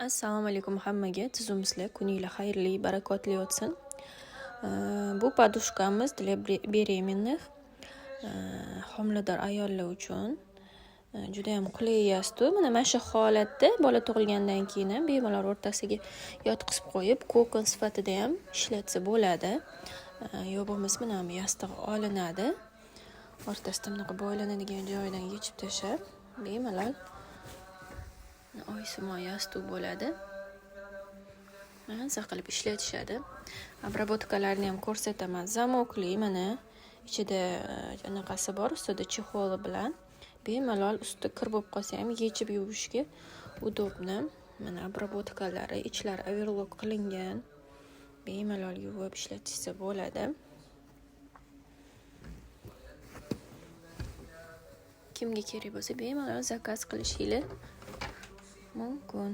Assalomu alaykum hammaga. Tuzumsizlar, kuninglar xayrli, barakotli o'tsin. Bu podushkamiz для беременных, homilador ayollar uchun juda ham qulay yastur. Mana shu holatda bola tug'ilgandan keyin ham bemalol o'rtasiga yotqizib qo'yib, kokon sifatida ham ishlatsa bo'ladi. Yo bo'lmasa mana bu yostiq olinadi. O'rtasida bunaqa bo'ylanadigan joyidan yechib tashlab, bemalol oysimon yostiq bo'ladi. Maza qilib ishlatishadi. Обработкаларni ham ko'rsataman. Zamokli, mana ichida anaqasi bor, ustida chexoli bilan. Bemalol usti kir bo'lib qolsa ham yechib yuvishga udobni. Mana обработкалari ichlari overlock qilingan. Bemalol yuvib ishlatishsa bo'ladi. Kimga kerak bo'lsa bemalol zakaz qilishingiz mumkin.